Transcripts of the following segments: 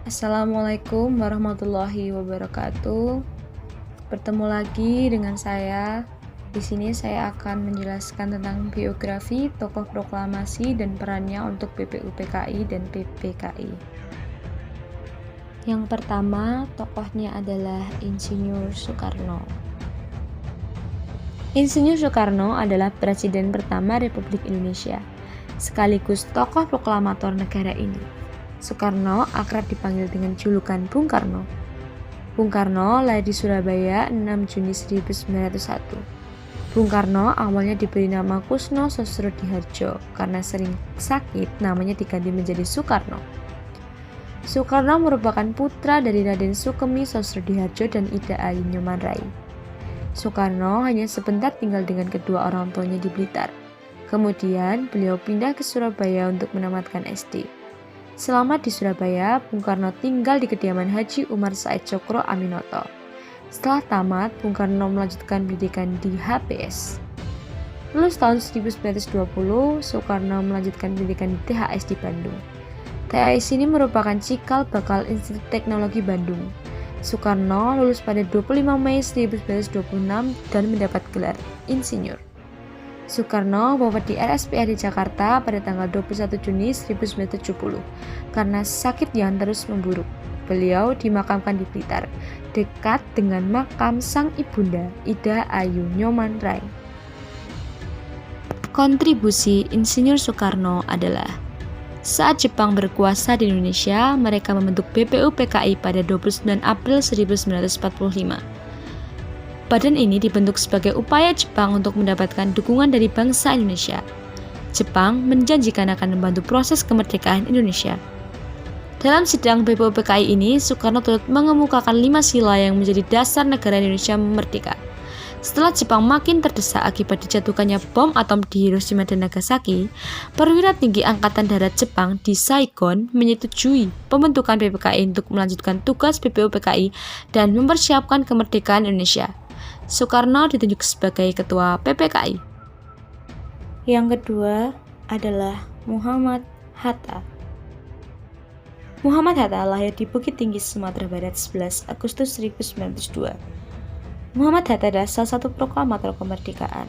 Assalamualaikum warahmatullahi wabarakatuh. Bertemu lagi dengan saya. Di sini saya akan menjelaskan tentang biografi, tokoh proklamasi, dan perannya untuk BPUPKI dan PPKI. Yang pertama, tokohnya adalah Insinyur Soekarno. Insinyur Soekarno adalah Presiden pertama Republik Indonesia, sekaligus tokoh proklamator negara ini. Soekarno akrab dipanggil dengan julukan Bung Karno. Bung Karno lahir di Surabaya 6 Juni 1901. Bung Karno awalnya diberi nama Kusno Sosrodihardjo karena sering sakit namanya diganti menjadi Soekarno. Soekarno merupakan putra dari Raden Sukemi Sosrodihardjo dan Ida Ayu Nyoman Rai. Soekarno hanya sebentar tinggal dengan kedua orang tuanya di Blitar. Kemudian beliau pindah ke Surabaya untuk menamatkan SD. Selama di Surabaya, Bung Karno tinggal di kediaman Haji Umar Said Cokro Aminoto. Setelah tamat, Bung Karno melanjutkan pendidikan di HPS. Lulus tahun 1920, Soekarno melanjutkan pendidikan di THS di Bandung. THS ini merupakan cikal bakal Institut Teknologi Bandung. Soekarno lulus pada 25 Mei 1926 dan mendapat gelar insinyur. Soekarno wafat di RSPAD Jakarta pada tanggal 21 Juni 1970 karena sakit yang terus memburuk. Beliau dimakamkan di Blitar, dekat dengan makam sang ibunda Ida Ayu Nyoman Rai. Kontribusi Insinyur Soekarno adalah: saat Jepang berkuasa di Indonesia, mereka membentuk BPUPKI pada 29 April 1945. Badan ini dibentuk sebagai upaya Jepang untuk mendapatkan dukungan dari bangsa Indonesia. Jepang menjanjikan akan membantu proses kemerdekaan Indonesia. Dalam sidang BPUPKI ini, Soekarno turut mengemukakan 5 sila yang menjadi dasar negara Indonesia merdeka. Setelah Jepang makin terdesak akibat dijatuhkannya bom atom di Hiroshima dan Nagasaki, perwira tinggi Angkatan Darat Jepang di Saigon menyetujui pembentukan PPKI untuk melanjutkan tugas BPUPKI dan mempersiapkan kemerdekaan Indonesia. Soekarno ditunjuk sebagai ketua PPKI. Yang kedua adalah Muhammad Hatta. Muhammad Hatta lahir di Bukit Tinggi, Sumatera Barat 11 Agustus 1902. Muhammad Hatta adalah salah satu proklamator kemerdekaan.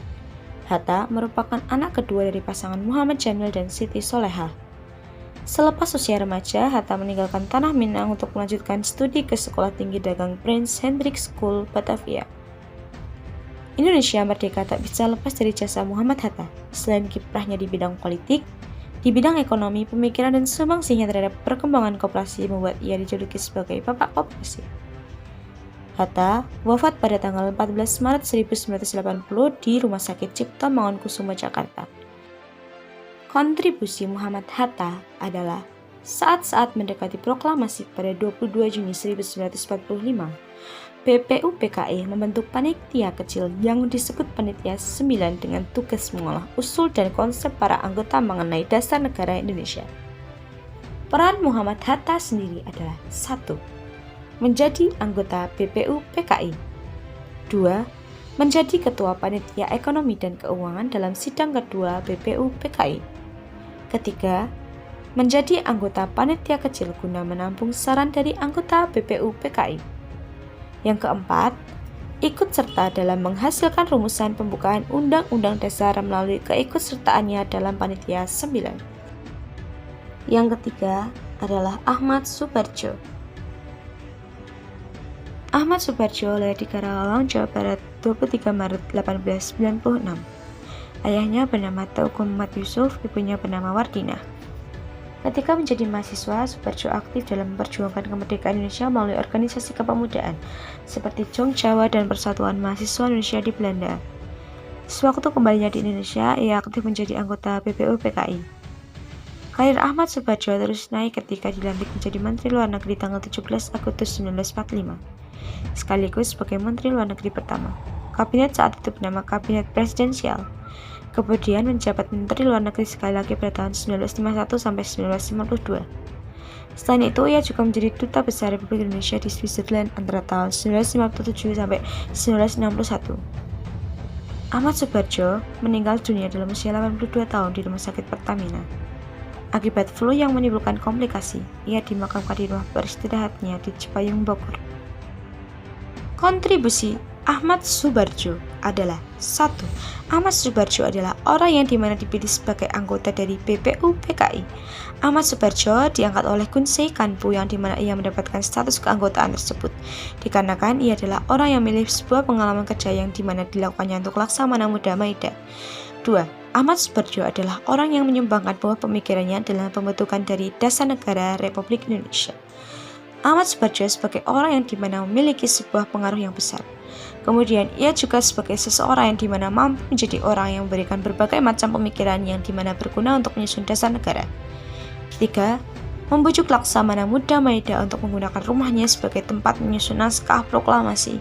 Hatta merupakan anak kedua dari pasangan Muhammad Jamil dan Siti Solehah. Selepas usia remaja, Hatta meninggalkan Tanah Minang untuk melanjutkan studi ke Sekolah Tinggi Dagang Prince Hendrik School, Batavia. Indonesia merdeka tak bisa lepas dari jasa Muhammad Hatta. Selain kiprahnya di bidang politik, di bidang ekonomi, pemikiran, dan sumbangsihnya terhadap perkembangan koperasi membuat ia dijuluki sebagai Bapak Koperasi. Hatta wafat pada tanggal 14 Maret 1980 di Rumah Sakit Cipto Mangunkusumo, Jakarta. Kontribusi Muhammad Hatta adalah: saat-saat mendekati proklamasi pada 22 Juni 1945, BPUPKI membentuk panitia kecil yang disebut Panitia 9 dengan tugas mengolah usul dan konsep para anggota mengenai dasar negara Indonesia. Peran Muhammad Hatta sendiri adalah: 1. Menjadi anggota BPUPKI. 2. Menjadi Ketua Panitia Ekonomi dan Keuangan dalam sidang kedua BPUPKI. 3. Menjadi anggota panitia kecil guna menampung saran dari anggota BPUPKI. Yang keempat, ikut serta dalam menghasilkan rumusan pembukaan Undang-Undang Dasar melalui keikutsertaannya dalam Panitia 9. Yang ketiga adalah Ahmad Supardjo. Ahmad Supardjo lahir di Karawang, Jawa Barat 23 Maret 1896. Ayahnya bernama Teuku Muhammad Yusuf, ibunya bernama Wardinah. Ketika menjadi mahasiswa, Supardjo aktif dalam memperjuangkan kemerdekaan Indonesia melalui organisasi kepemudaan seperti Jong Jawa dan Persatuan Mahasiswa Indonesia di Belanda. Sewaktu kembalinya di Indonesia, ia aktif menjadi anggota BPUPKI. Karir Ahmad Supardjo terus naik ketika dilantik menjadi Menteri Luar Negeri tanggal 17 Agustus 1945. Sekaligus sebagai Menteri Luar Negeri pertama. Kabinet saat itu bernama Kabinet Presidensial. Kemudian menjabat Menteri Luar Negeri sekali lagi pada tahun 1951 sampai 1952. Selain itu, ia juga menjadi Duta Besar Republik Indonesia di Switzerland antara tahun 1957 sampai 1961. Ahmad Supardjo meninggal dunia dalam usia 82 tahun di Rumah Sakit Pertamina. Akibat flu yang menimbulkan komplikasi, ia dimakamkan di rumah beristirahatnya di Cipayung, Bogor. Kontribusi Ahmad Subardjo adalah 1. Ahmad Subardjo adalah orang yang dimana dipilih sebagai anggota dari BPUPKI. Ahmad Subardjo diangkat oleh Kunsei Kanpu yang dimana ia mendapatkan status keanggotaan tersebut, dikarenakan ia adalah orang yang memiliki sebuah pengalaman kerja yang dimana dilakukannya untuk Laksamana Muda Maida. 2. Ahmad Subardjo adalah orang yang menyumbangkan bahwa pemikirannya dalam pembentukan dari Dasar Negara Republik Indonesia. Ahmad Subardjo sebagai orang yang dimana memiliki sebuah pengaruh yang besar. Kemudian ia juga sebagai seseorang yang dimana mampu menjadi orang yang memberikan berbagai macam pemikiran yang dimana berguna untuk menyusun dasar negara. 3. Membujuk Laksamana Muda Maida untuk menggunakan rumahnya sebagai tempat menyusun naskah proklamasi.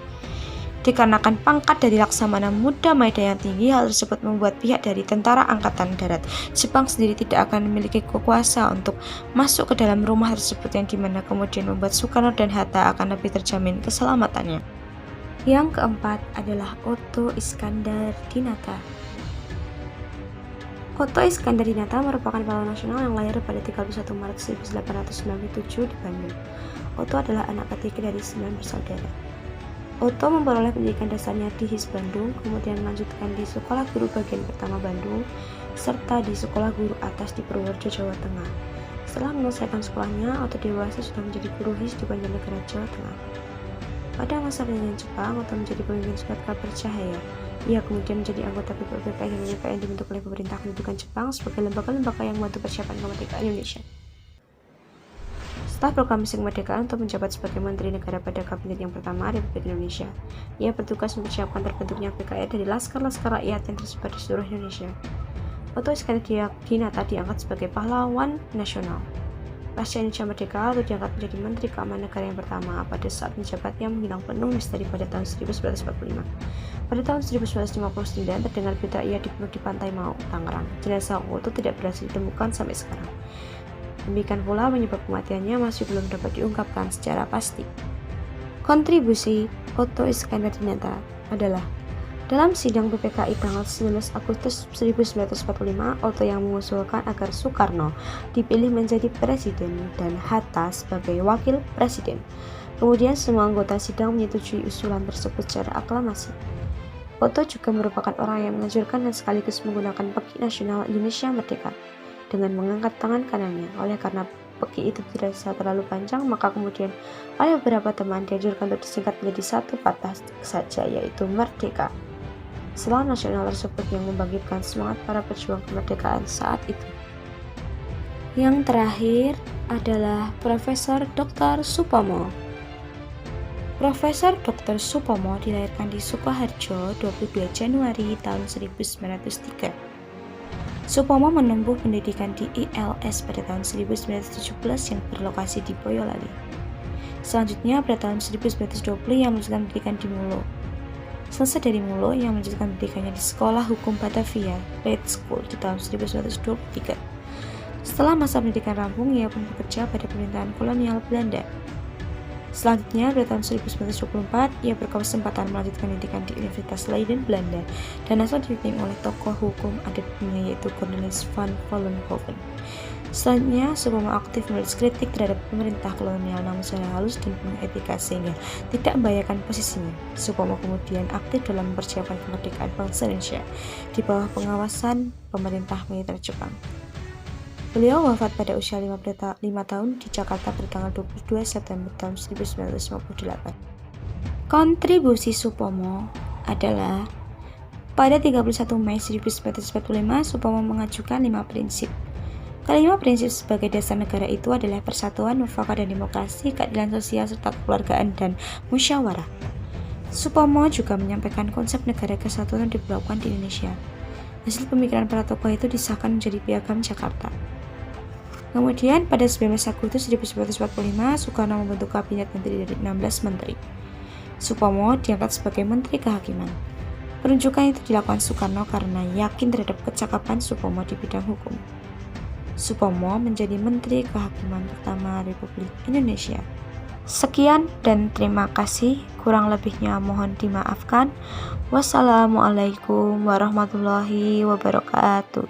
Dikarenakan pangkat dari Laksamana Muda Maida yang tinggi, hal tersebut membuat pihak dari Tentara Angkatan Darat Jepang sendiri tidak akan memiliki kuasa untuk masuk ke dalam rumah tersebut, yang dimana kemudian membuat Soekarno dan Hatta akan lebih terjamin keselamatannya. Yang keempat adalah Otto Iskandar-Dinata. Otto Iskandar-Dinata merupakan pahlawan nasional yang lahir pada 31 Maret 1897 di Bandung. Otto adalah anak ketiga dari 9 bersaudara. Otto memperoleh pendidikan dasarnya di HIS Bandung, kemudian melanjutkan di Sekolah Guru Bagian Pertama Bandung, serta di Sekolah Guru Atas di Purworejo, Jawa Tengah. Setelah menyelesaikan sekolahnya, Otto dewasa sudah menjadi guru HIS di Banjarnegara, Jawa Tengah. Pada masa penjajahan Jepang, Otto menjadi pemimpin surat kabar Cahaya. Ia kemudian menjadi anggota BPUPKI dan BPN dibentuk oleh pemerintah kedudukan Jepang sebagai lembaga-lembaga yang membantu persiapan kemerdekaan Indonesia. Setelah proklamasi kemerdekaan, Otto menjabat sebagai Menteri Negara pada Kabinet yang pertama Republik Indonesia. Ia bertugas mempersiapkan terbentuknya PKI dari laskar-laskar rakyat yang tersebar di seluruh Indonesia. Otto Iskandar-Dinata diangkat sebagai pahlawan nasional. Pasca Indonesia Merdeka, Otto diangkat menjadi Menteri Keamanan Negara yang pertama. Pada saat menjabatnya menghilang penuh misteri pada tahun 1945. Pada tahun 1959 terdengar berita ia dibunuh di Pantai Mau, Tangerang. Jenazah Otto tidak berhasil ditemukan sampai sekarang. Demikian pula penyebab kematiannya masih belum dapat diungkapkan secara pasti. Kontribusi Otto Iskandar-Dinata adalah dalam sidang PPKI tanggal 19 Agustus 1945, Otto yang mengusulkan agar Soekarno dipilih menjadi presiden dan Hatta sebagai wakil presiden. Kemudian semua anggota sidang menyetujui usulan tersebut secara aklamasi. Otto juga merupakan orang yang menganjurkan dan sekaligus menggunakan peki nasional Indonesia Merdeka dengan mengangkat tangan kanannya. Oleh karena peki itu tidak terlalu panjang, maka kemudian oleh beberapa teman dianjurkan untuk disingkat menjadi satu patah saja, yaitu Merdeka. Selang nasional tersebut yang membangkitkan semangat para pejuang kemerdekaan saat itu. Yang terakhir adalah Profesor Dr. Supomo. Profesor Dr. Supomo dilahirkan di Sukoharjo 22 Januari tahun 1903. Supomo menempuh pendidikan di ILS pada tahun 1917 yang berlokasi di Boyolali. Selanjutnya pada tahun 1920 ia melanjutkan pendidikan di Mulo. Selesai dari Mulo, ia melanjutkan pendidikannya di Sekolah Hukum Batavia, Red School di tahun 1923. Setelah masa pendidikan rampung, ia pun bekerja pada pemerintahan kolonial Belanda. Selanjutnya, pada tahun 1924, ia berkesempatan melanjutkan pendidikan di Universitas Leiden, Belanda, dan langsung dibimbing oleh tokoh hukum adat dunia yaitu Cornelis van Vollenhoven. Selanjutnya, Supomo aktif menulis kritik terhadap pemerintah kolonial namun secara halus dan penuh etika sehingga tidak membahayakan posisinya. Supomo kemudian aktif dalam mempersiapkan kemerdekaan bangsa Indonesia di bawah pengawasan pemerintah militer Jepang. Beliau wafat pada usia 5 tahun di Jakarta pada tanggal 22 September tahun 1958. Kontribusi Supomo adalah pada 31 Mei 1945, Supomo mengajukan 5 prinsip. Kelima prinsip sebagai dasar negara itu adalah persatuan, mufakat dan demokrasi, keadilan sosial, serta kekeluargaan dan musyawarah. Supomo juga menyampaikan konsep negara kesatuan yang diberlakukan di Indonesia. Hasil pemikiran para tokoh itu disahkan menjadi Piagam Jakarta. Kemudian pada 19 Agustus 1945, Soekarno membentuk kabinet menteri dari 16 menteri. Supomo diangkat sebagai Menteri Kehakiman. Penunjukan itu dilakukan Soekarno karena yakin terhadap kecakapan Supomo di bidang hukum. Supomo menjadi Menteri Kehakiman pertama Republik Indonesia. Sekian dan terima kasih, kurang lebihnya mohon dimaafkan. Wassalamualaikum warahmatullahi wabarakatuh.